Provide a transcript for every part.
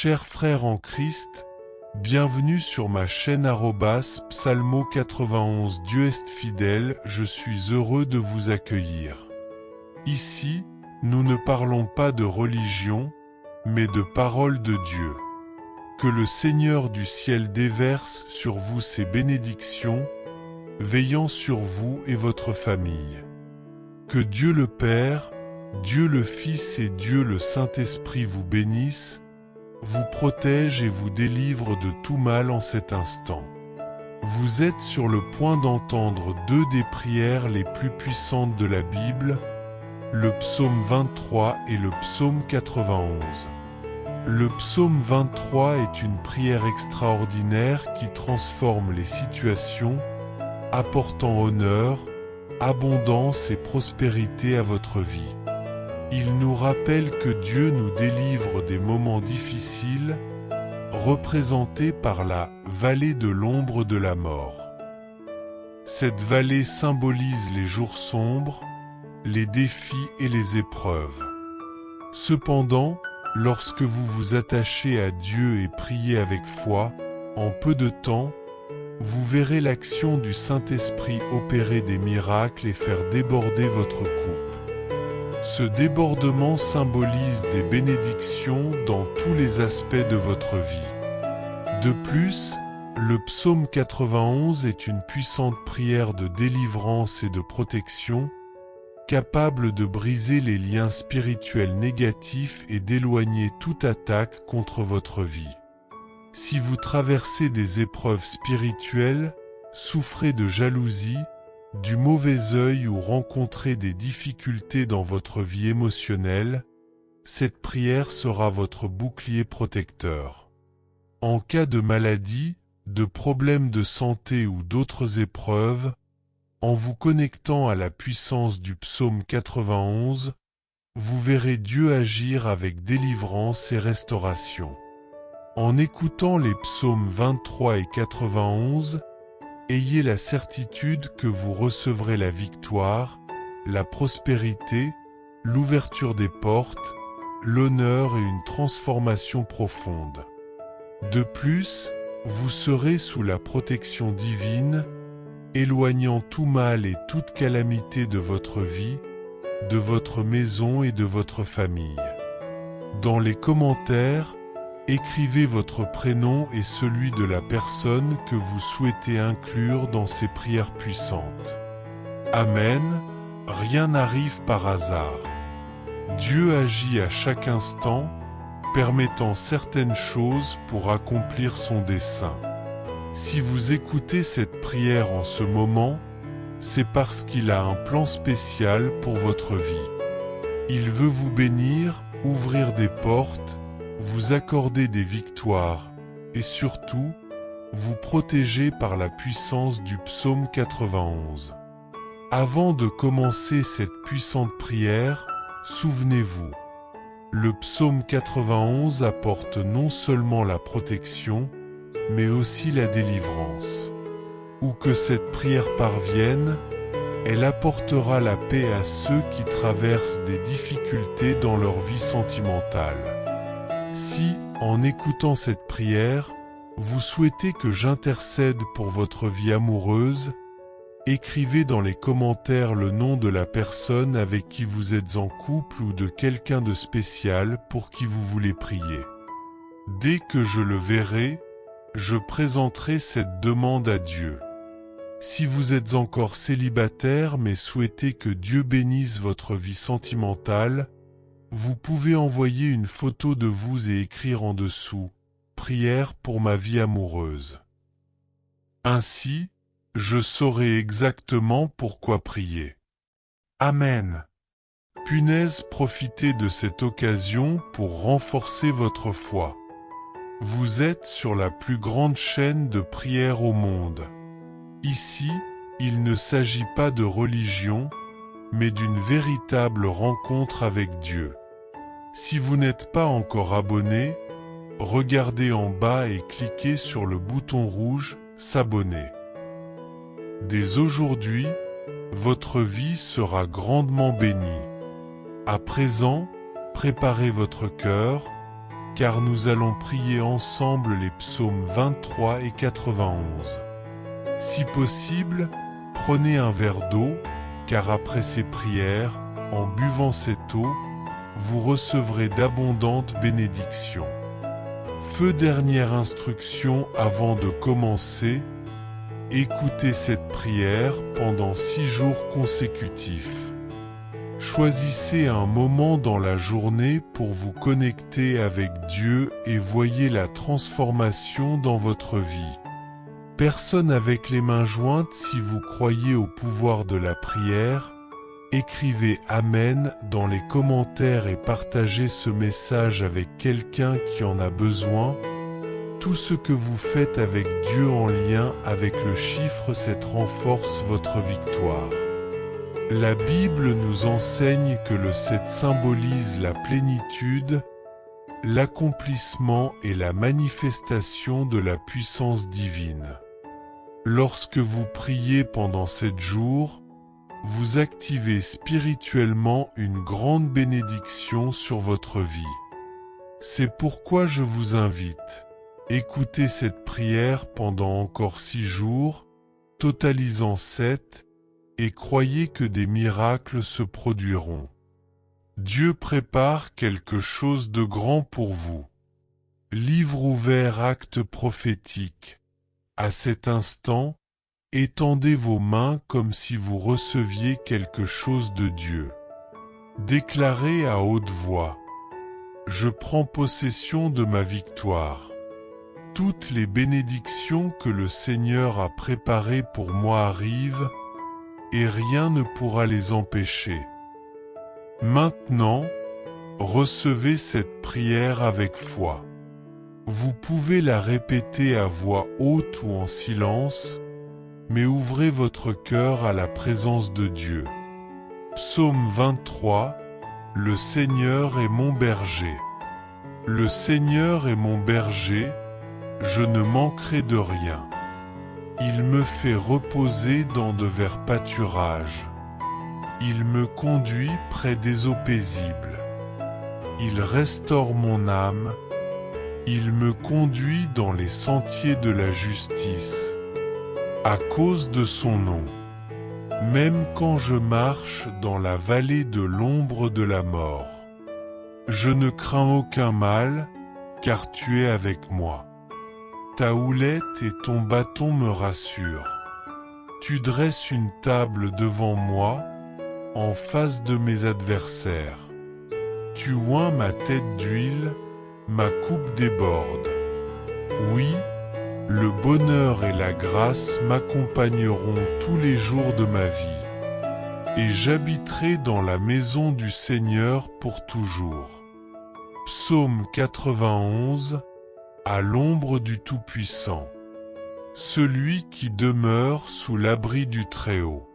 Chers frères en Christ, bienvenue sur ma chaîne @psalmo91. Dieu est fidèle, je suis heureux de vous accueillir. Ici, nous ne parlons pas de religion, mais de parole de Dieu. Que le Seigneur du ciel déverse sur vous ses bénédictions, veillant sur vous et votre famille. Que Dieu le Père, Dieu le Fils et Dieu le Saint-Esprit vous bénissent, vous protège et vous délivre de tout mal en cet instant. Vous êtes sur le point d'entendre deux des prières les plus puissantes de la Bible, le psaume 23 et le psaume 91. Le psaume 23 est une prière extraordinaire qui transforme les situations, apportant honneur, abondance et prospérité à votre vie. Il nous rappelle que Dieu nous délivre des moments difficiles, représentés par la vallée de l'ombre de la mort. Cette vallée symbolise les jours sombres, les défis et les épreuves. Cependant, lorsque vous vous attachez à Dieu et priez avec foi, en peu de temps, vous verrez l'action du Saint-Esprit opérer des miracles et faire déborder votre coupe. Ce débordement symbolise des bénédictions dans tous les aspects de votre vie. De plus, le psaume 91 est une puissante prière de délivrance et de protection, capable de briser les liens spirituels négatifs et d'éloigner toute attaque contre votre vie. Si vous traversez des épreuves spirituelles, souffrez de jalousie, du mauvais œil ou rencontrez des difficultés dans votre vie émotionnelle, cette prière sera votre bouclier protecteur. En cas de maladie, de problèmes de santé ou d'autres épreuves, en vous connectant à la puissance du psaume 91, vous verrez Dieu agir avec délivrance et restauration. En écoutant les psaumes 23 et 91, ayez la certitude que vous recevrez la victoire, la prospérité, l'ouverture des portes, l'honneur et une transformation profonde. De plus, vous serez sous la protection divine, éloignant tout mal et toute calamité de votre vie, de votre maison et de votre famille. Dans les commentaires, écrivez votre prénom et celui de la personne que vous souhaitez inclure dans ces prières puissantes. Amen. Rien n'arrive par hasard. Dieu agit à chaque instant, permettant certaines choses pour accomplir son dessein. Si vous écoutez cette prière en ce moment, c'est parce qu'il a un plan spécial pour votre vie. Il veut vous bénir, ouvrir des portes, vous accorder des victoires, et surtout, vous protéger par la puissance du psaume 91. Avant de commencer cette puissante prière, souvenez-vous, le psaume 91 apporte non seulement la protection, mais aussi la délivrance. Où que cette prière parvienne, elle apportera la paix à ceux qui traversent des difficultés dans leur vie sentimentale. Si, en écoutant cette prière, vous souhaitez que j'intercède pour votre vie amoureuse, écrivez dans les commentaires le nom de la personne avec qui vous êtes en couple ou de quelqu'un de spécial pour qui vous voulez prier. Dès que je le verrai, je présenterai cette demande à Dieu. Si vous êtes encore célibataire mais souhaitez que Dieu bénisse votre vie sentimentale, vous pouvez envoyer une photo de vous et écrire en dessous « Prière pour ma vie amoureuse ». Ainsi, je saurai exactement pourquoi prier. Amen. Punaise, profitez de cette occasion pour renforcer votre foi. Vous êtes sur la plus grande chaîne de prière au monde. Ici, il ne s'agit pas de religion, mais d'une véritable rencontre avec Dieu. Si vous n'êtes pas encore abonné, regardez en bas et cliquez sur le bouton rouge « S'abonner ». Dès aujourd'hui, votre vie sera grandement bénie. À présent, préparez votre cœur, car nous allons prier ensemble les psaumes 23 et 91. Si possible, prenez un verre d'eau, car après ces prières, en buvant cette eau, vous recevrez d'abondantes bénédictions. Feu dernière instruction avant de commencer, écoutez cette prière pendant 6 jours consécutifs. Choisissez un moment dans la journée pour vous connecter avec Dieu et voyez la transformation dans votre vie. Personne avec les mains jointes, si vous croyez au pouvoir de la prière, écrivez Amen dans les commentaires et partagez ce message avec quelqu'un qui en a besoin. Tout ce que vous faites avec Dieu en lien avec le chiffre 7 renforce votre victoire. La Bible nous enseigne que le 7 symbolise la plénitude, l'accomplissement et la manifestation de la puissance divine. Lorsque vous priez pendant 7 jours, vous activez spirituellement une grande bénédiction sur votre vie. C'est pourquoi je vous invite, écoutez cette prière pendant encore 6 jours, totalisant 7, et croyez que des miracles se produiront. Dieu prépare quelque chose de grand pour vous. Livre ouvert, acte prophétique. À cet instant, étendez vos mains comme si vous receviez quelque chose de Dieu. Déclarez à haute voix: je prends possession de ma victoire. Toutes les bénédictions que le Seigneur a préparées pour moi arrivent, et rien ne pourra les empêcher. Maintenant, recevez cette prière avec foi. Vous pouvez la répéter à voix haute ou en silence, mais ouvrez votre cœur à la présence de Dieu. Psaume 23, le Seigneur est mon berger. Le Seigneur est mon berger, je ne manquerai de rien. Il me fait reposer dans de verts pâturages. Il me conduit près des eaux paisibles. Il restaure mon âme. Il me conduit dans les sentiers de la justice, à cause de son nom. Même quand je marche dans la vallée de l'ombre de la mort, je ne crains aucun mal, car tu es avec moi. Ta houlette et ton bâton me rassurent. Tu dresses une table devant moi, en face de mes adversaires. Tu oins ma tête d'huile, ma coupe déborde. Oui, le bonheur et la grâce m'accompagneront tous les jours de ma vie, et j'habiterai dans la maison du Seigneur pour toujours. Psaume 91. À l'ombre du Tout-Puissant. Celui qui demeure sous l'abri du Très-Haut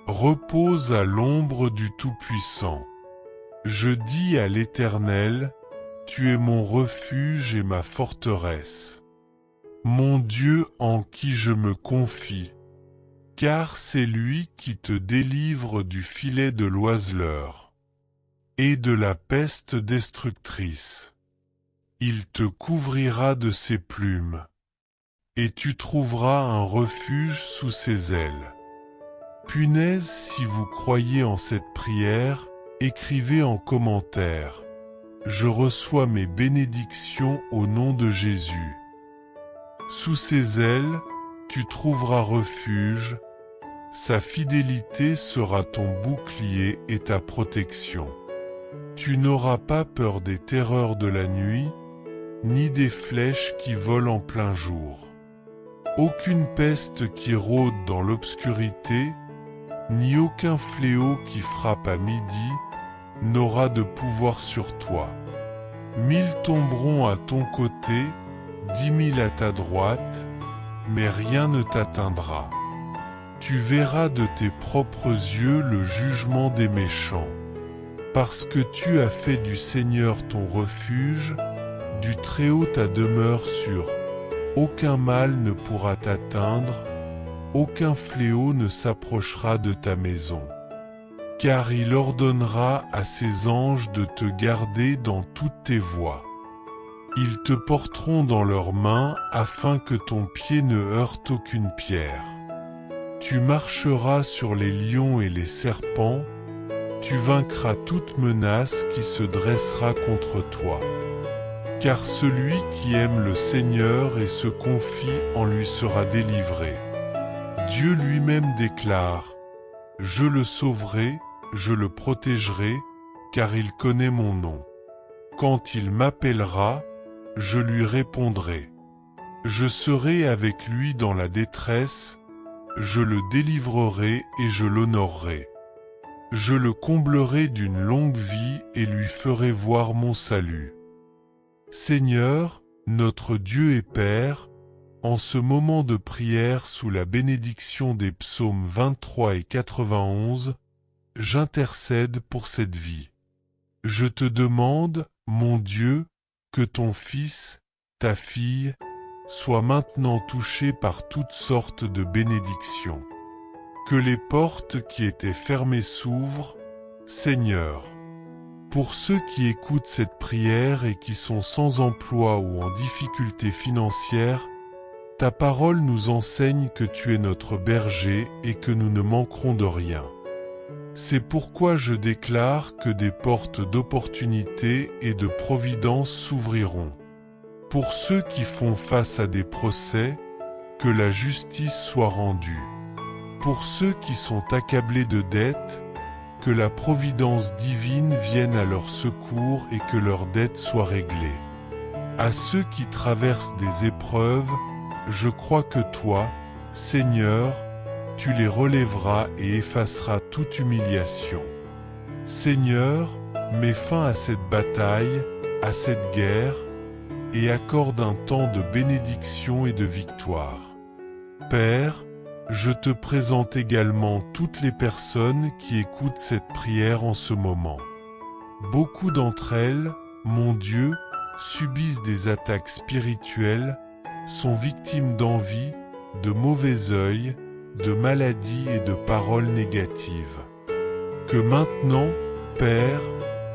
repose à l'ombre du Tout-Puissant. Je dis à l'Éternel, tu es mon refuge et ma forteresse, mon Dieu en qui je me confie, car c'est lui qui te délivre du filet de l'oiseleur et de la peste destructrice. Il te couvrira de ses plumes, et tu trouveras un refuge sous ses ailes. Punaise, si vous croyez en cette prière, écrivez en commentaire: je reçois mes bénédictions au nom de Jésus. Sous ses ailes, tu trouveras refuge, sa fidélité sera ton bouclier et ta protection. Tu n'auras pas peur des terreurs de la nuit, ni des flèches qui volent en plein jour. Aucune peste qui rôde dans l'obscurité, ni aucun fléau qui frappe à midi, n'aura de pouvoir sur toi. 1000 tomberont à ton côté, 10 000 à ta droite, mais rien ne t'atteindra. Tu verras de tes propres yeux le jugement des méchants. Parce que tu as fait du Seigneur ton refuge, du Très-Haut ta demeure sûre. Aucun mal ne pourra t'atteindre, aucun fléau ne s'approchera de ta maison. Car il ordonnera à ses anges de te garder dans toutes tes voies. Ils te porteront dans leurs mains afin que ton pied ne heurte aucune pierre. Tu marcheras sur les lions et les serpents, tu vaincras toute menace qui se dressera contre toi. Car celui qui aime le Seigneur et se confie en lui sera délivré. Dieu lui-même déclare : Je le sauverai, je le protégerai, car il connaît mon nom. Quand il m'appellera, je lui répondrai. Je serai avec lui dans la détresse, je le délivrerai et je l'honorerai. Je le comblerai d'une longue vie et lui ferai voir mon salut. Seigneur, notre Dieu et Père, en ce moment de prière sous la bénédiction des psaumes 23 et 91, j'intercède pour cette vie. Je te demande, mon Dieu, que ton fils, ta fille, soit maintenant touché par toutes sortes de bénédictions. Que les portes qui étaient fermées s'ouvrent, Seigneur. Pour ceux qui écoutent cette prière et qui sont sans emploi ou en difficulté financière, ta parole nous enseigne que tu es notre berger et que nous ne manquerons de rien. C'est pourquoi je déclare que des portes d'opportunité et de providence s'ouvriront. Pour ceux qui font face à des procès, que la justice soit rendue. Pour ceux qui sont accablés de dettes, que la providence divine vienne à leur secours et que leurs dettes soient réglées. À ceux qui traversent des épreuves, je crois que toi, Seigneur, tu les relèveras et effaceras toute humiliation. Seigneur, mets fin à cette bataille, à cette guerre, et accorde un temps de bénédiction et de victoire. Père, je te présente également toutes les personnes qui écoutent cette prière en ce moment. Beaucoup d'entre elles, mon Dieu, subissent des attaques spirituelles, sont victimes d'envie, de mauvais œil, de maladies et de paroles négatives. Que maintenant, Père,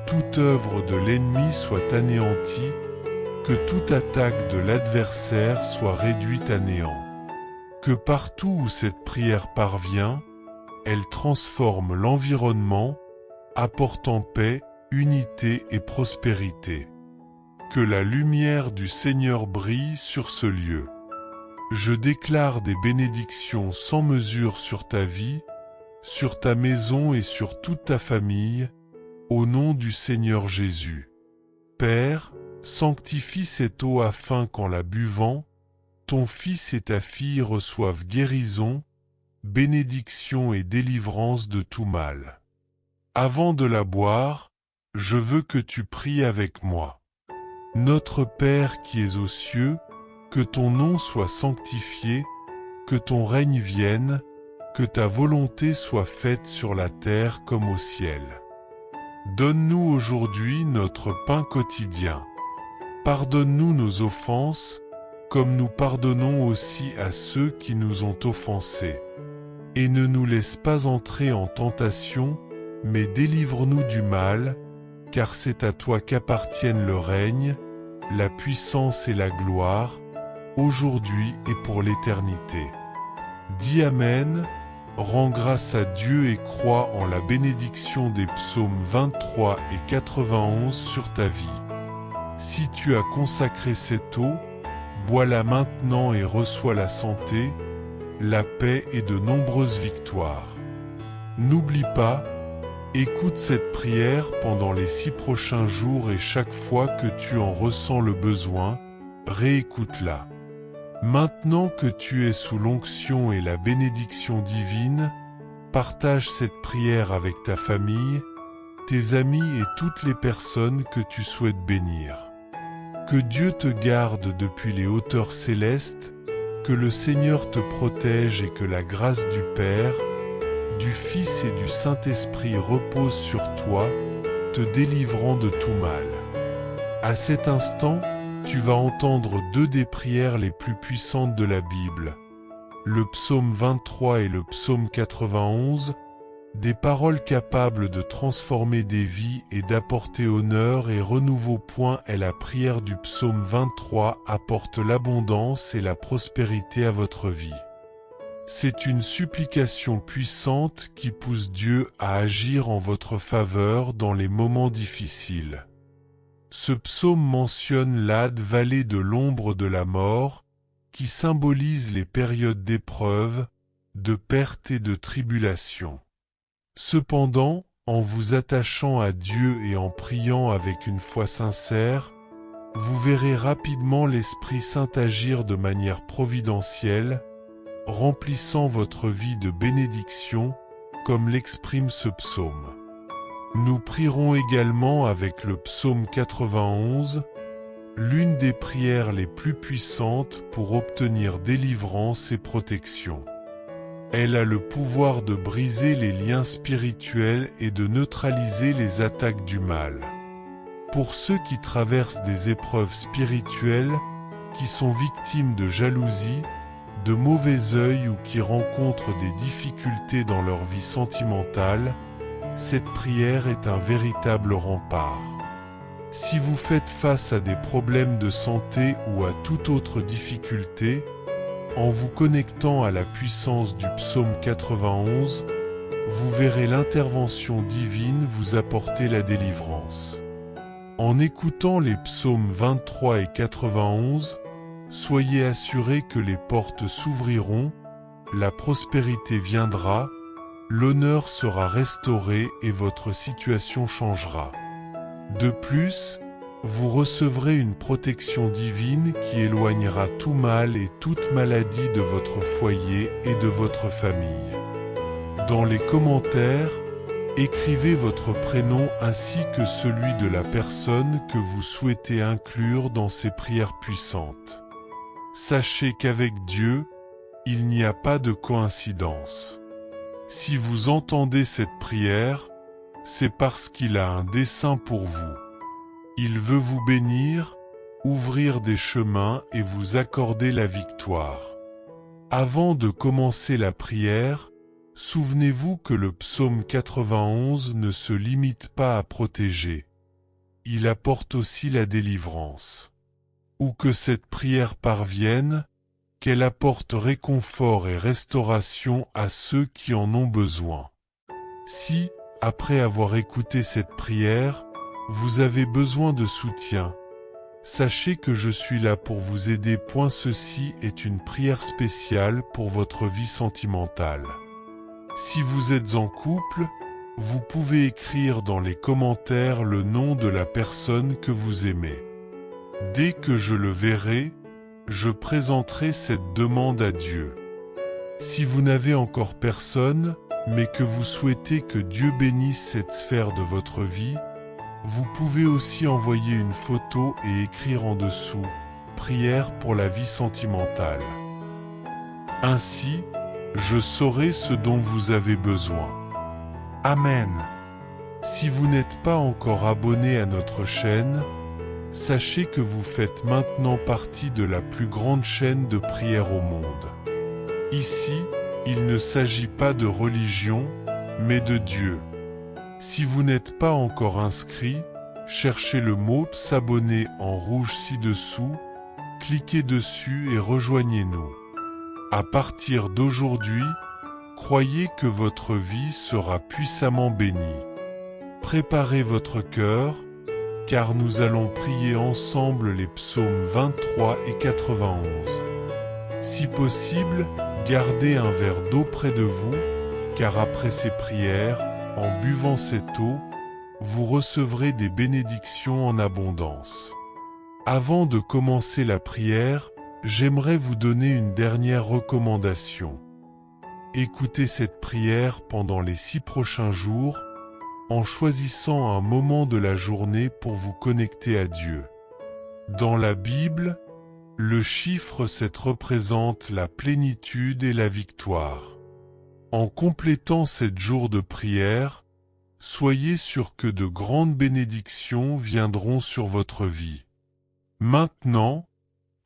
toute œuvre de l'ennemi soit anéantie, que toute attaque de l'adversaire soit réduite à néant. Que partout où cette prière parvient, elle transforme l'environnement, apportant paix, unité et prospérité. Que la lumière du Seigneur brille sur ce lieu. Je déclare des bénédictions sans mesure sur ta vie, sur ta maison et sur toute ta famille, au nom du Seigneur Jésus. Père, sanctifie cette eau afin qu'en la buvant, ton fils et ta fille reçoivent guérison, bénédiction et délivrance de tout mal. Avant de la boire, je veux que tu pries avec moi. Notre Père qui es aux cieux, que ton nom soit sanctifié, que ton règne vienne, que ta volonté soit faite sur la terre comme au ciel. Donne-nous aujourd'hui notre pain quotidien. Pardonne-nous nos offenses, comme nous pardonnons aussi à ceux qui nous ont offensés. Et ne nous laisse pas entrer en tentation, mais délivre-nous du mal, car c'est à toi qu'appartiennent le règne, la puissance et la gloire, aujourd'hui et pour l'éternité. Dis Amen, rends grâce à Dieu et crois en la bénédiction des psaumes 23 et 91 sur ta vie. Si tu as consacré cette eau, bois-la maintenant et reçois la santé, la paix et de nombreuses victoires. N'oublie pas, écoute cette prière pendant les 6 prochains jours et chaque fois que tu en ressens le besoin, réécoute-la. Maintenant que tu es sous l'onction et la bénédiction divine, partage cette prière avec ta famille, tes amis et toutes les personnes que tu souhaites bénir. Que Dieu te garde depuis les hauteurs célestes, que le Seigneur te protège et que la grâce du Père, du Fils et du Saint-Esprit repose sur toi, te délivrant de tout mal. À cet instant, tu vas entendre 2 des prières les plus puissantes de la Bible, le psaume 23 et le psaume 91, des paroles capables de transformer des vies et d'apporter honneur et renouveau. Et la prière du psaume 23 apporte l'abondance et la prospérité à votre vie. C'est une supplication puissante qui pousse Dieu à agir en votre faveur dans les moments difficiles. Ce psaume mentionne la vallée de l'ombre de la mort, qui symbolise les périodes d'épreuve, de perte et de tribulation. Cependant, en vous attachant à Dieu et en priant avec une foi sincère, vous verrez rapidement l'Esprit Saint agir de manière providentielle, remplissant votre vie de bénédictions, comme l'exprime ce psaume. Nous prierons également avec le psaume 91, l'une des prières les plus puissantes pour obtenir délivrance et protection. Elle a le pouvoir de briser les liens spirituels et de neutraliser les attaques du mal. Pour ceux qui traversent des épreuves spirituelles, qui sont victimes de jalousie, de mauvais œil ou qui rencontrent des difficultés dans leur vie sentimentale, cette prière est un véritable rempart. Si vous faites face à des problèmes de santé ou à toute autre difficulté, en vous connectant à la puissance du psaume 91, vous verrez l'intervention divine vous apporter la délivrance. En écoutant les psaumes 23 et 91, soyez assurés que les portes s'ouvriront, la prospérité viendra, l'honneur sera restauré et votre situation changera. De plus, vous recevrez une protection divine qui éloignera tout mal et toute maladie de votre foyer et de votre famille. Dans les commentaires, écrivez votre prénom ainsi que celui de la personne que vous souhaitez inclure dans ces prières puissantes. Sachez qu'avec Dieu, il n'y a pas de coïncidence. Si vous entendez cette prière, c'est parce qu'il a un dessein pour vous. Il veut vous bénir, ouvrir des chemins et vous accorder la victoire. Avant de commencer la prière, souvenez-vous que le psaume 91 ne se limite pas à protéger. Il apporte aussi la délivrance. Où que cette prière parvienne, qu'elle apporte réconfort et restauration à ceux qui en ont besoin. Si, après avoir écouté cette prière, vous avez besoin de soutien, sachez que je suis là pour vous aider. Ceci est une prière spéciale pour votre vie sentimentale. Si vous êtes en couple, vous pouvez écrire dans les commentaires le nom de la personne que vous aimez. Dès que je le verrai, je présenterai cette demande à Dieu. Si vous n'avez encore personne, mais que vous souhaitez que Dieu bénisse cette sphère de votre vie, vous pouvez aussi envoyer une photo et écrire en dessous « Prière pour la vie sentimentale ». Ainsi, je saurai ce dont vous avez besoin. Amen. Si vous n'êtes pas encore abonné à notre chaîne, sachez que vous faites maintenant partie de la plus grande chaîne de prière au monde. Ici, il ne s'agit pas de religion, mais de Dieu. Si vous n'êtes pas encore inscrit, cherchez le mot « S'abonner » en rouge ci-dessous, cliquez dessus et rejoignez-nous. À partir d'aujourd'hui, croyez que votre vie sera puissamment bénie. Préparez votre cœur, car nous allons prier ensemble les psaumes 23 et 91. Si possible, gardez un verre d'eau près de vous, car après ces prières, en buvant cette eau, vous recevrez des bénédictions en abondance. Avant de commencer la prière, j'aimerais vous donner une dernière recommandation. Écoutez cette prière pendant les 6 prochains jours, en choisissant un moment de la journée pour vous connecter à Dieu. Dans la Bible, le chiffre 7 représente la plénitude et la victoire. En complétant 7 jours de prière, soyez sûr que de grandes bénédictions viendront sur votre vie. Maintenant,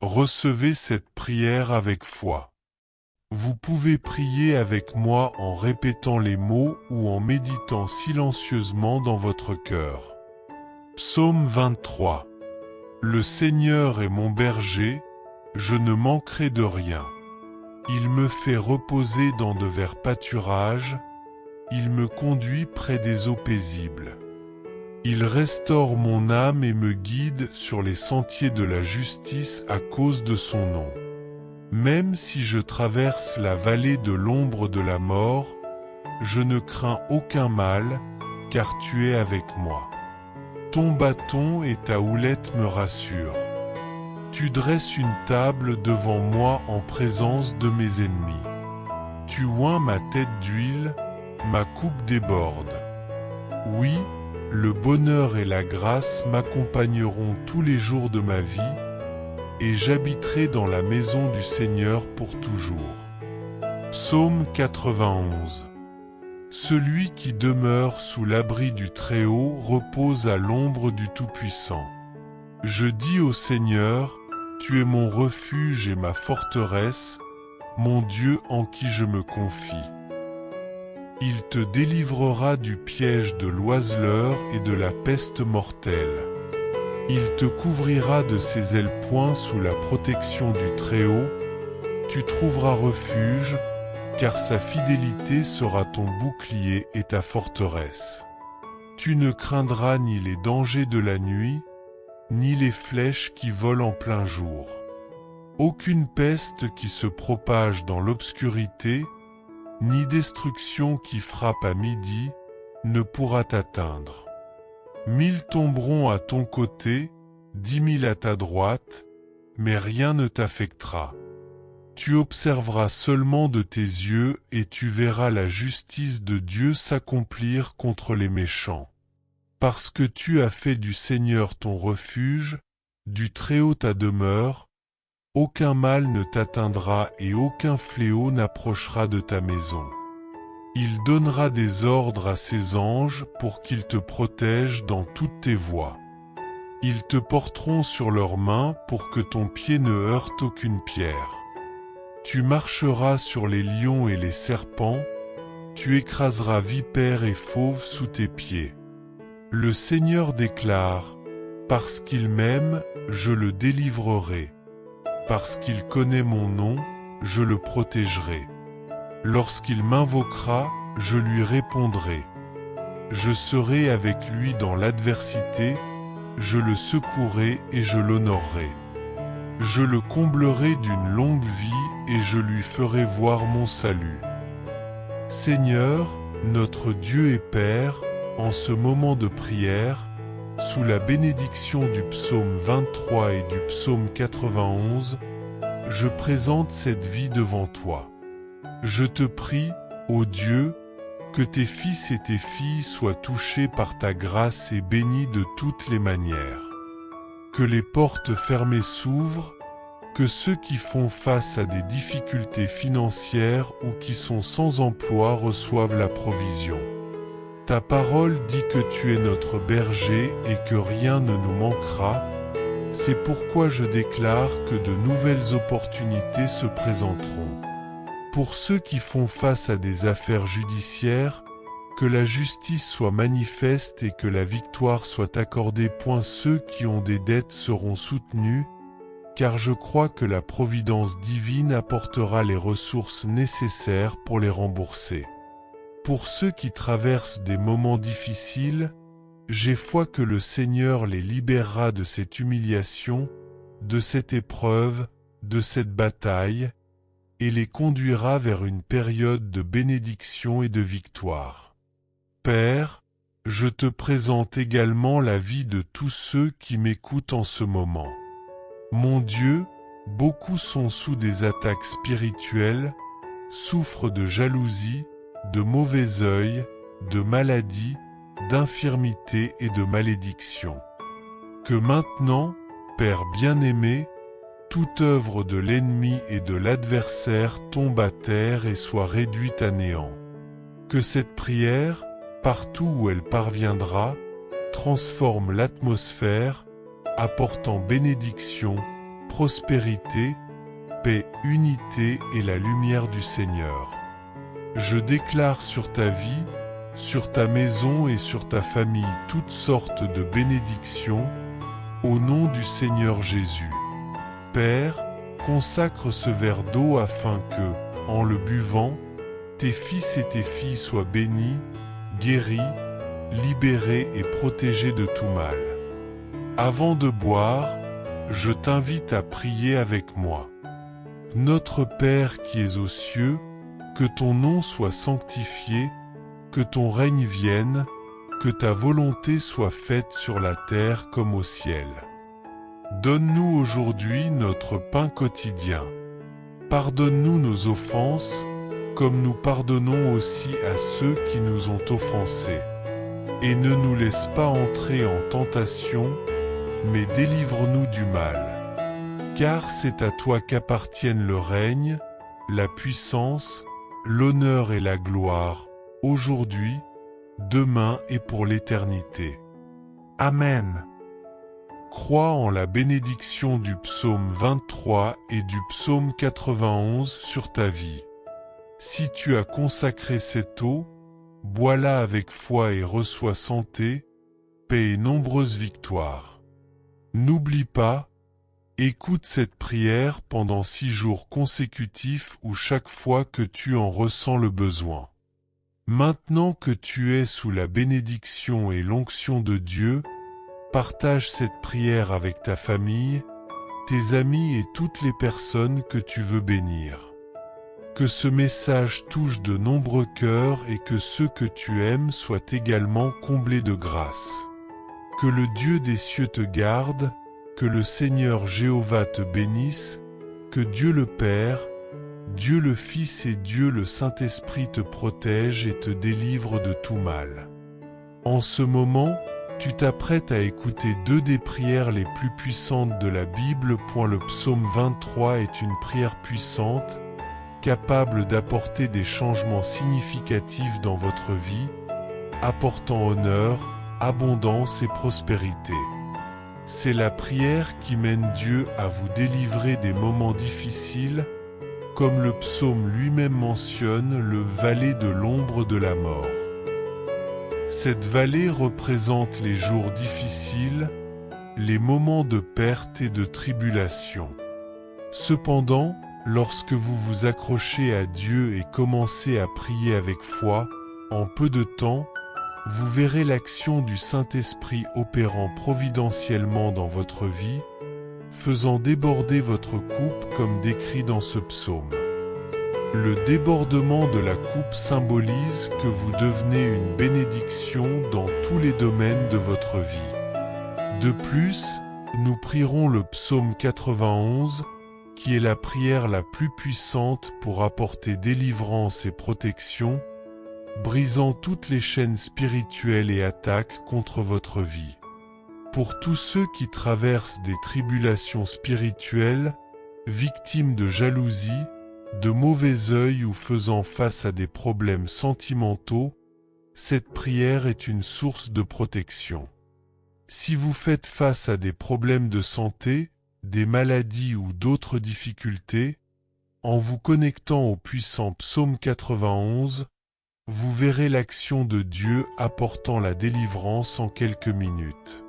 recevez cette prière avec foi. Vous pouvez prier avec moi en répétant les mots ou en méditant silencieusement dans votre cœur. Psaume 23. Le Seigneur est mon berger, je ne manquerai de rien. Il me fait reposer dans de verts pâturages, il me conduit près des eaux paisibles. Il restaure mon âme et me guide sur les sentiers de la justice à cause de son nom. Même si je traverse la vallée de l'ombre de la mort, je ne crains aucun mal, car tu es avec moi. Ton bâton et ta houlette me rassurent. Tu dresses une table devant moi en présence de mes ennemis. Tu oins ma tête d'huile, ma coupe déborde. Oui, le bonheur et la grâce m'accompagneront tous les jours de ma vie, et j'habiterai dans la maison du Seigneur pour toujours. Psaume 91. Celui qui demeure sous l'abri du Très-Haut repose à l'ombre du Tout-Puissant. Je dis au Seigneur, tu es mon refuge et ma forteresse, mon Dieu en qui je me confie. Il te délivrera du piège de l'oiseleur et de la peste mortelle. Il te couvrira de ses ailes points sous la protection du Très-Haut. Tu trouveras refuge, car sa fidélité sera ton bouclier et ta forteresse. Tu ne craindras ni les dangers de la nuit, ni les flèches qui volent en plein jour. Aucune peste qui se propage dans l'obscurité, ni destruction qui frappe à midi, ne pourra t'atteindre. 1000 tomberont à ton côté, 10 000 à ta droite, mais rien ne t'affectera. Tu observeras seulement de tes yeux et tu verras la justice de Dieu s'accomplir contre les méchants. Parce que tu as fait du Seigneur ton refuge, du Très-Haut ta demeure, aucun mal ne t'atteindra et aucun fléau n'approchera de ta maison. Il donnera des ordres à ses anges pour qu'ils te protègent dans toutes tes voies. Ils te porteront sur leurs mains pour que ton pied ne heurte aucune pierre. Tu marcheras sur les lions et les serpents, tu écraseras vipères et fauves sous tes pieds. Le Seigneur déclare, parce qu'il m'aime, je le délivrerai. Parce qu'il connaît mon nom, je le protégerai. Lorsqu'il m'invoquera, je lui répondrai. Je serai avec lui dans l'adversité, je le secouerai et je l'honorerai. Je le comblerai d'une longue vie et je lui ferai voir mon salut. Seigneur, notre Dieu et Père, en ce moment de prière, sous la bénédiction du psaume 23 et du psaume 91, je présente cette vie devant toi. Je te prie, ô Dieu, que tes fils et tes filles soient touchés par ta grâce et bénis de toutes les manières. Que les portes fermées s'ouvrent, que ceux qui font face à des difficultés financières ou qui sont sans emploi reçoivent la provision. Ta parole dit que tu es notre berger et que rien ne nous manquera. C'est pourquoi je déclare que de nouvelles opportunités se présenteront. Pour ceux qui font face à des affaires judiciaires, que la justice soit manifeste et que la victoire soit accordée. Ceux qui ont des dettes seront soutenus, car je crois que la providence divine apportera les ressources nécessaires pour les rembourser. Pour ceux qui traversent des moments difficiles, j'ai foi que le Seigneur les libérera de cette humiliation, de cette épreuve, de cette bataille, et les conduira vers une période de bénédiction et de victoire. Père, je te présente également la vie de tous ceux qui m'écoutent en ce moment. Mon Dieu, beaucoup sont sous des attaques spirituelles, souffrent de jalousie, de mauvais œil, de maladie, d'infirmité et de malédiction. Que maintenant, Père bien-aimé, toute œuvre de l'ennemi et de l'adversaire tombe à terre et soit réduite à néant. Que cette prière, partout où elle parviendra, transforme l'atmosphère, apportant bénédiction, prospérité, paix, unité et la lumière du Seigneur. Je déclare sur ta vie, sur ta maison et sur ta famille toutes sortes de bénédictions, au nom du Seigneur Jésus. Père, consacre ce verre d'eau afin que, en le buvant, tes fils et tes filles soient bénis, guéris, libérés et protégés de tout mal. Avant de boire, je t'invite à prier avec moi. Notre Père qui es aux cieux, que ton nom soit sanctifié, que ton règne vienne, que ta volonté soit faite sur la terre comme au ciel. Donne-nous aujourd'hui notre pain quotidien. Pardonne-nous nos offenses, comme nous pardonnons aussi à ceux qui nous ont offensés. Et ne nous laisse pas entrer en tentation, mais délivre-nous du mal. Car c'est à toi qu'appartiennent le règne, la puissance, l'honneur et la gloire, aujourd'hui, demain et pour l'éternité. Amen. Crois en la bénédiction du psaume 23 et du psaume 91 sur ta vie. Si tu as consacré cette eau, bois-la avec foi et reçois santé, paix et nombreuses victoires. N'oublie pas, écoute cette prière pendant 6 jours consécutifs ou chaque fois que tu en ressens le besoin. Maintenant que tu es sous la bénédiction et l'onction de Dieu, partage cette prière avec ta famille, tes amis et toutes les personnes que tu veux bénir. Que ce message touche de nombreux cœurs et que ceux que tu aimes soient également comblés de grâce. Que le Dieu des cieux te garde, que le Seigneur Jéhovah te bénisse, que Dieu le Père, Dieu le Fils et Dieu le Saint-Esprit te protègent et te délivrent de tout mal. En ce moment, tu t'apprêtes à écouter 2 des prières les plus puissantes de la Bible. Le psaume 23 est une prière puissante, capable d'apporter des changements significatifs dans votre vie, apportant honneur, abondance et prospérité. C'est la prière qui mène Dieu à vous délivrer des moments difficiles, comme le psaume lui-même mentionne le vallée de l'ombre de la mort. Cette vallée représente les jours difficiles, les moments de perte et de tribulation. Cependant, lorsque vous vous accrochez à Dieu et commencez à prier avec foi, en peu de temps, vous verrez l'action du Saint-Esprit opérant providentiellement dans votre vie, faisant déborder votre coupe comme décrit dans ce psaume. Le débordement de la coupe symbolise que vous devenez une bénédiction dans tous les domaines de votre vie. De plus, nous prierons le psaume 91, qui est la prière la plus puissante pour apporter délivrance et protection, brisant toutes les chaînes spirituelles et attaques contre votre vie. Pour tous ceux qui traversent des tribulations spirituelles, victimes de jalousie, de mauvais œil ou faisant face à des problèmes sentimentaux, cette prière est une source de protection. Si vous faites face à des problèmes de santé, des maladies ou d'autres difficultés, en vous connectant au puissant psaume 91, vous verrez l'action de Dieu apportant la délivrance en quelques minutes.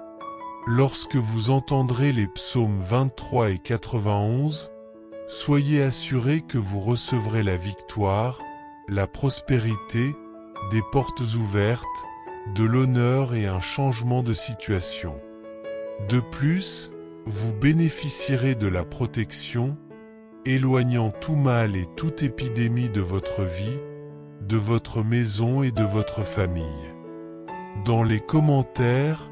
Lorsque vous entendrez les psaumes 23 et 91, soyez assurés que vous recevrez la victoire, la prospérité, des portes ouvertes, de l'honneur et un changement de situation. De plus, vous bénéficierez de la protection, éloignant tout mal et toute épidémie de votre vie, de votre maison et de votre famille. Dans les commentaires,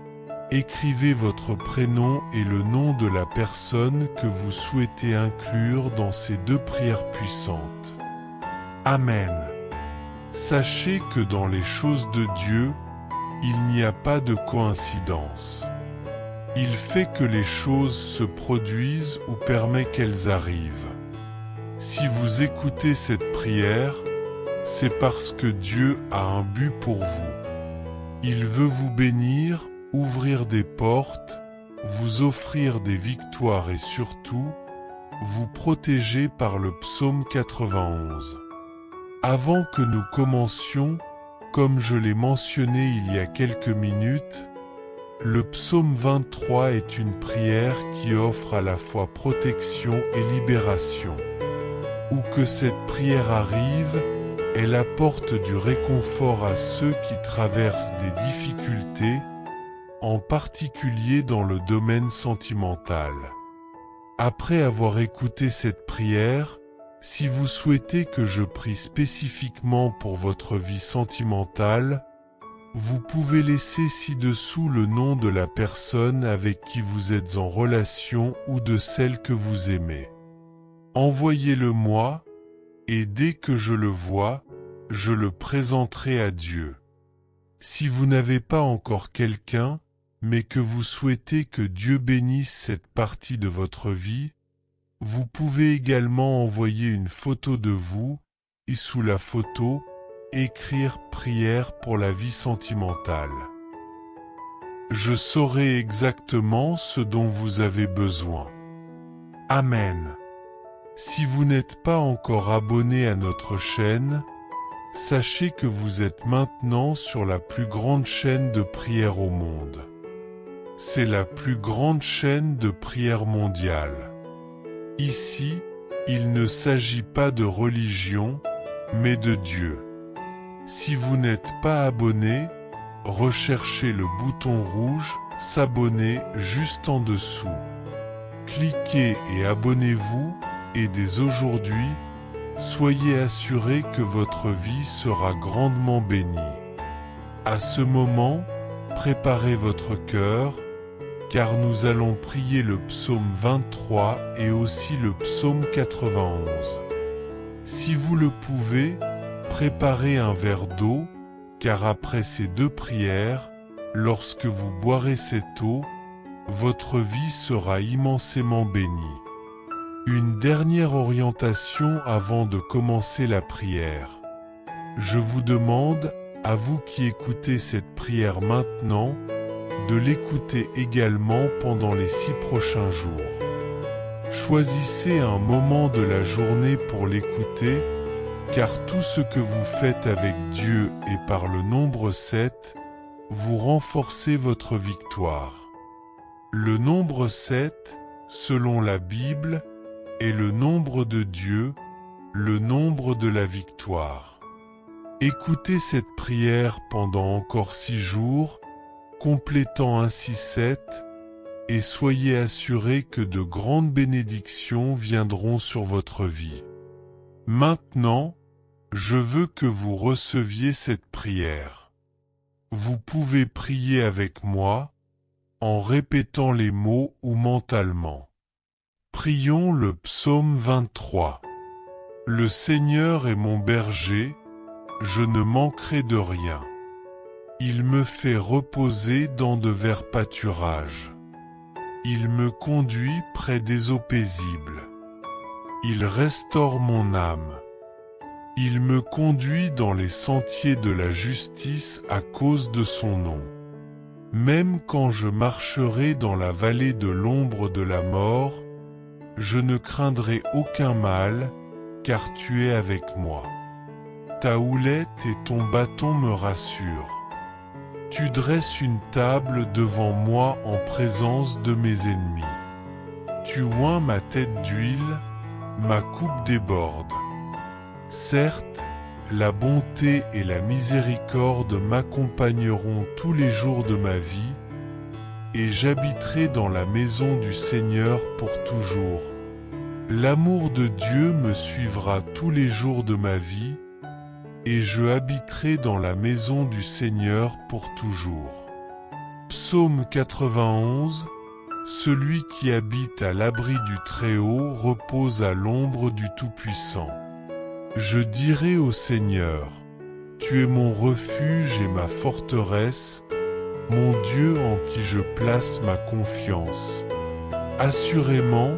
écrivez votre prénom et le nom de la personne que vous souhaitez inclure dans ces 2 prières puissantes. Amen. Sachez que dans les choses de Dieu, il n'y a pas de coïncidence. Il fait que les choses se produisent ou permet qu'elles arrivent. Si vous écoutez cette prière, c'est parce que Dieu a un but pour vous. Il veut vous bénir, ouvrir des portes, vous offrir des victoires et surtout, vous protégez par le psaume 91. Avant que nous commencions, comme je l'ai mentionné il y a quelques minutes, le psaume 23 est une prière qui offre à la fois protection et libération. Où que cette prière arrive, elle apporte du réconfort à ceux qui traversent des difficultés, en particulier dans le domaine sentimental. Après avoir écouté cette prière, si vous souhaitez que je prie spécifiquement pour votre vie sentimentale, vous pouvez laisser ci-dessous le nom de la personne avec qui vous êtes en relation ou de celle que vous aimez. Envoyez-le-moi, et dès que je le vois, je le présenterai à Dieu. Si vous n'avez pas encore quelqu'un, mais que vous souhaitez que Dieu bénisse cette partie de votre vie, vous pouvez également envoyer une photo de vous, et sous la photo, écrire « Prière pour la vie sentimentale ». Je saurai exactement ce dont vous avez besoin. Amen. Si vous n'êtes pas encore abonné à notre chaîne, sachez que vous êtes maintenant sur la plus grande chaîne de prière au monde. C'est la plus grande chaîne de prière mondiale. Ici, il ne s'agit pas de religion, mais de Dieu. Si vous n'êtes pas abonné, recherchez le bouton rouge « S'abonner » juste en dessous. Cliquez et abonnez-vous, et dès aujourd'hui, soyez assurés que votre vie sera grandement bénie. À ce moment, préparez votre cœur, car nous allons prier le psaume 23 et aussi le psaume 91. Si vous le pouvez, préparez un verre d'eau, car après ces deux prières, lorsque vous boirez cette eau, votre vie sera immensément bénie. Une dernière orientation avant de commencer la prière. Je vous demande, à vous qui écoutez cette prière maintenant, de l'écouter également pendant les 6 prochains jours. Choisissez un moment de la journée pour l'écouter, car tout ce que vous faites avec Dieu et par le nombre 7, vous renforcez votre victoire. Le nombre 7, selon la Bible, est le nombre de Dieu, le nombre de la victoire. Écoutez cette prière pendant encore 6 jours, complétant ainsi 7, et soyez assurés que de grandes bénédictions viendront sur votre vie. Maintenant, je veux que vous receviez cette prière. Vous pouvez prier avec moi, en répétant les mots ou mentalement. Prions le psaume 23. Le Seigneur est mon berger, je ne manquerai de rien. Il me fait reposer dans de verts pâturages. Il me conduit près des eaux paisibles. Il restaure mon âme. Il me conduit dans les sentiers de la justice à cause de son nom. Même quand je marcherai dans la vallée de l'ombre de la mort, je ne craindrai aucun mal, car tu es avec moi. Ta houlette et ton bâton me rassurent. Tu dresses une table devant moi en présence de mes ennemis. Tu oins ma tête d'huile, ma coupe déborde. Certes, la bonté et la miséricorde m'accompagneront tous les jours de ma vie, et j'habiterai dans la maison du Seigneur pour toujours. L'amour de Dieu me suivra tous les jours de ma vie, et je habiterai dans la maison du Seigneur pour toujours. Psaume 91. Celui qui habite à l'abri du Très-Haut repose à l'ombre du Tout-Puissant. Je dirai au Seigneur, tu es mon refuge et ma forteresse, mon Dieu en qui je place ma confiance. Assurément,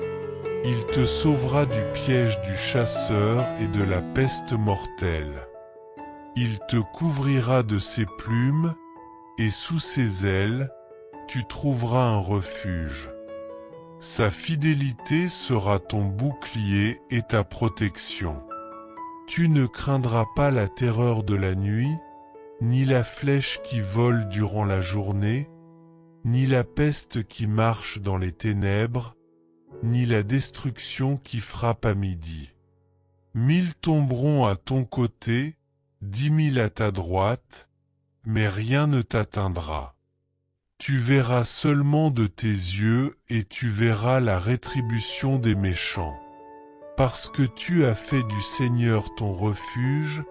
il te sauvera du piège du chasseur et de la peste mortelle. Il te couvrira de ses plumes, et sous ses ailes, tu trouveras un refuge. Sa fidélité sera ton bouclier et ta protection. Tu ne craindras pas la terreur de la nuit, ni la flèche qui vole durant la journée, ni la peste qui marche dans les ténèbres, ni la destruction qui frappe à midi. 1000 tomberont à ton côté, 10 000 à ta droite, mais rien ne t'atteindra. Tu verras seulement de tes yeux et tu verras la rétribution des méchants. Parce que tu as fait du Seigneur ton refuge,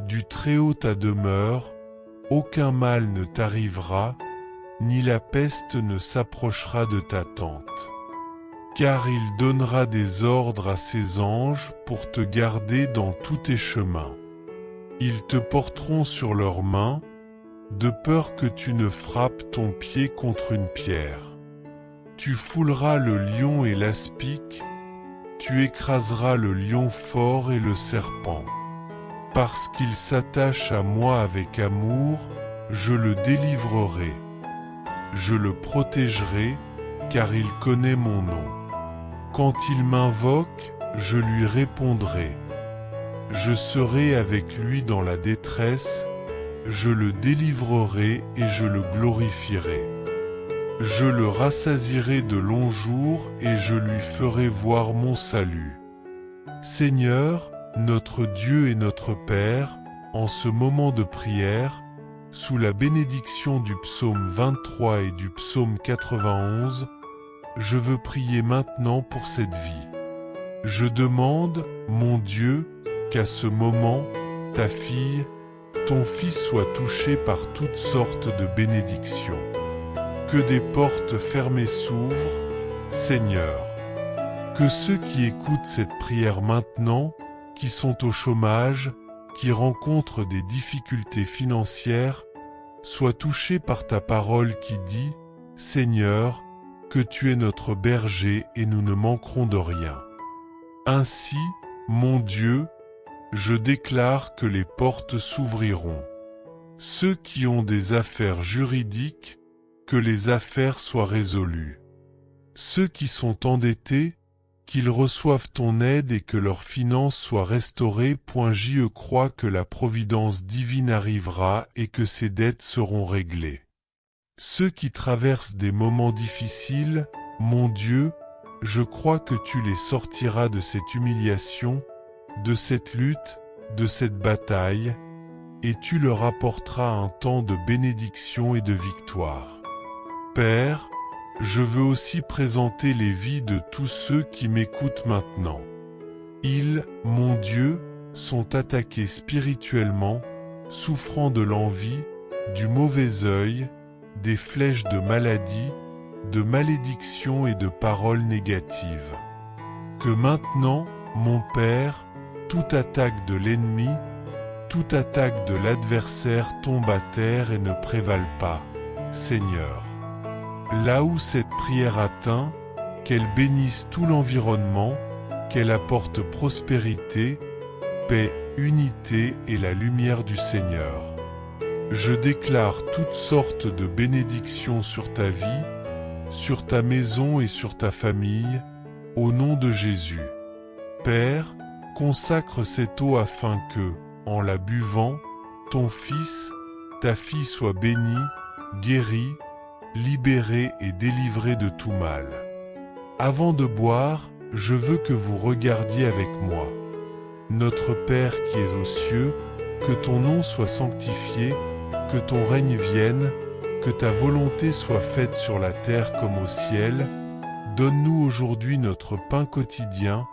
du Très-Haut ta demeure, aucun mal ne t'arrivera, ni la peste ne s'approchera de ta tente. Car il donnera des ordres à ses anges pour te garder dans tous tes chemins. Ils te porteront sur leurs mains, de peur que tu ne frappes ton pied contre une pierre. Tu fouleras le lion et l'aspic, tu écraseras le lion fort et le serpent. Parce qu'il s'attache à moi avec amour, je le délivrerai. Je le protégerai, car il connaît mon nom. Quand il m'invoque, je lui répondrai. Je serai avec lui dans la détresse, je le délivrerai et je le glorifierai. Je le rassasierai de longs jours et je lui ferai voir mon salut. Seigneur, notre Dieu et notre Père, en ce moment de prière, sous la bénédiction du psaume 23 et du psaume 91, je veux prier maintenant pour cette vie. Je demande, mon Dieu, qu'à ce moment, ta fille, ton fils soit touché par toutes sortes de bénédictions. Que des portes fermées s'ouvrent, Seigneur. Que ceux qui écoutent cette prière maintenant, qui sont au chômage, qui rencontrent des difficultés financières, soient touchés par ta parole qui dit, Seigneur, que tu es notre berger et nous ne manquerons de rien. Ainsi, mon Dieu, je déclare que les portes s'ouvriront. Ceux qui ont des affaires juridiques, que les affaires soient résolues. Ceux qui sont endettés, qu'ils reçoivent ton aide et que leurs finances soient restaurées. Je crois que la providence divine arrivera et que ces dettes seront réglées. Ceux qui traversent des moments difficiles, mon Dieu, je crois que tu les sortiras de cette humiliation, de cette lutte, de cette bataille, et tu leur apporteras un temps de bénédiction et de victoire. Père, je veux aussi présenter les vies de tous ceux qui m'écoutent maintenant. Ils, mon Dieu, sont attaqués spirituellement, souffrant de l'envie, du mauvais œil, des flèches de maladie, de malédiction et de paroles négatives. Que maintenant, mon Père, toute attaque de l'ennemi, toute attaque de l'adversaire tombe à terre et ne prévale pas, Seigneur. Là où cette prière atteint, qu'elle bénisse tout l'environnement, qu'elle apporte prospérité, paix, unité et la lumière du Seigneur. Je déclare toutes sortes de bénédictions sur ta vie, sur ta maison et sur ta famille, au nom de Jésus. Père, consacre cette eau afin que, en la buvant, ton fils, ta fille soit bénie, guérie, libérée et délivrée de tout mal. Avant de boire, je veux que vous regardiez avec moi. Notre Père qui es aux cieux, que ton nom soit sanctifié, que ton règne vienne, que ta volonté soit faite sur la terre comme au ciel. Donne-nous aujourd'hui notre pain quotidien,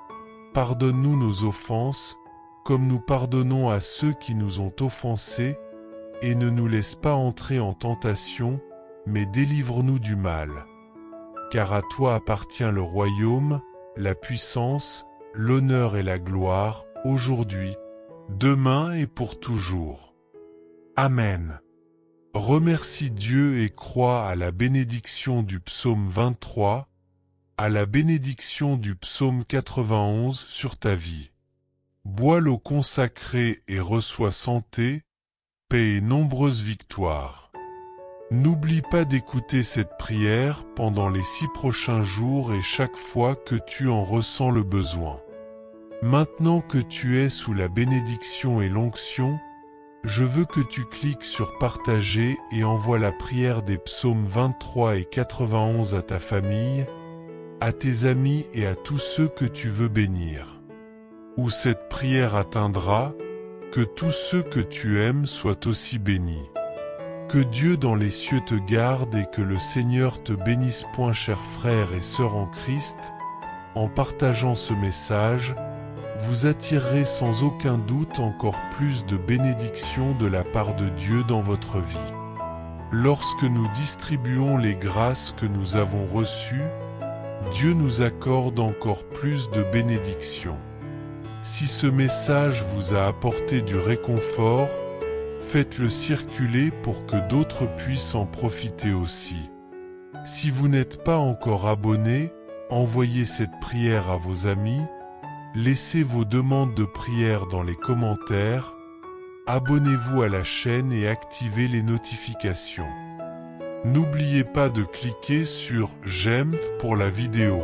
pardonne-nous nos offenses, comme nous pardonnons à ceux qui nous ont offensés, et ne nous laisse pas entrer en tentation, mais délivre-nous du mal. Car à toi appartient le royaume, la puissance, l'honneur et la gloire, aujourd'hui, demain et pour toujours. Amen. Remercie Dieu et crois à la bénédiction du psaume 23, à la bénédiction du psaume 91 sur ta vie. Bois l'eau consacrée et reçois santé, paix et nombreuses victoires. N'oublie pas d'écouter cette prière pendant les 6 prochains jours et chaque fois que tu en ressens le besoin. Maintenant que tu es sous la bénédiction et l'onction, je veux que tu cliques sur partager et envoie la prière des psaumes 23 et 91 à ta famille, à tes amis et à tous ceux que tu veux bénir. Où cette prière atteindra, que tous ceux que tu aimes soient aussi bénis. Que Dieu dans les cieux te garde et que le Seigneur te bénisse. Chers frères et sœurs en Christ, en partageant ce message, vous attirerez sans aucun doute encore plus de bénédictions de la part de Dieu dans votre vie. Lorsque nous distribuons les grâces que nous avons reçues, Dieu nous accorde encore plus de bénédictions. Si ce message vous a apporté du réconfort, faites-le circuler pour que d'autres puissent en profiter aussi. Si vous n'êtes pas encore abonné, envoyez cette prière à vos amis, laissez vos demandes de prière dans les commentaires, abonnez-vous à la chaîne et activez les notifications. N'oubliez pas de cliquer sur « J'aime » pour la vidéo.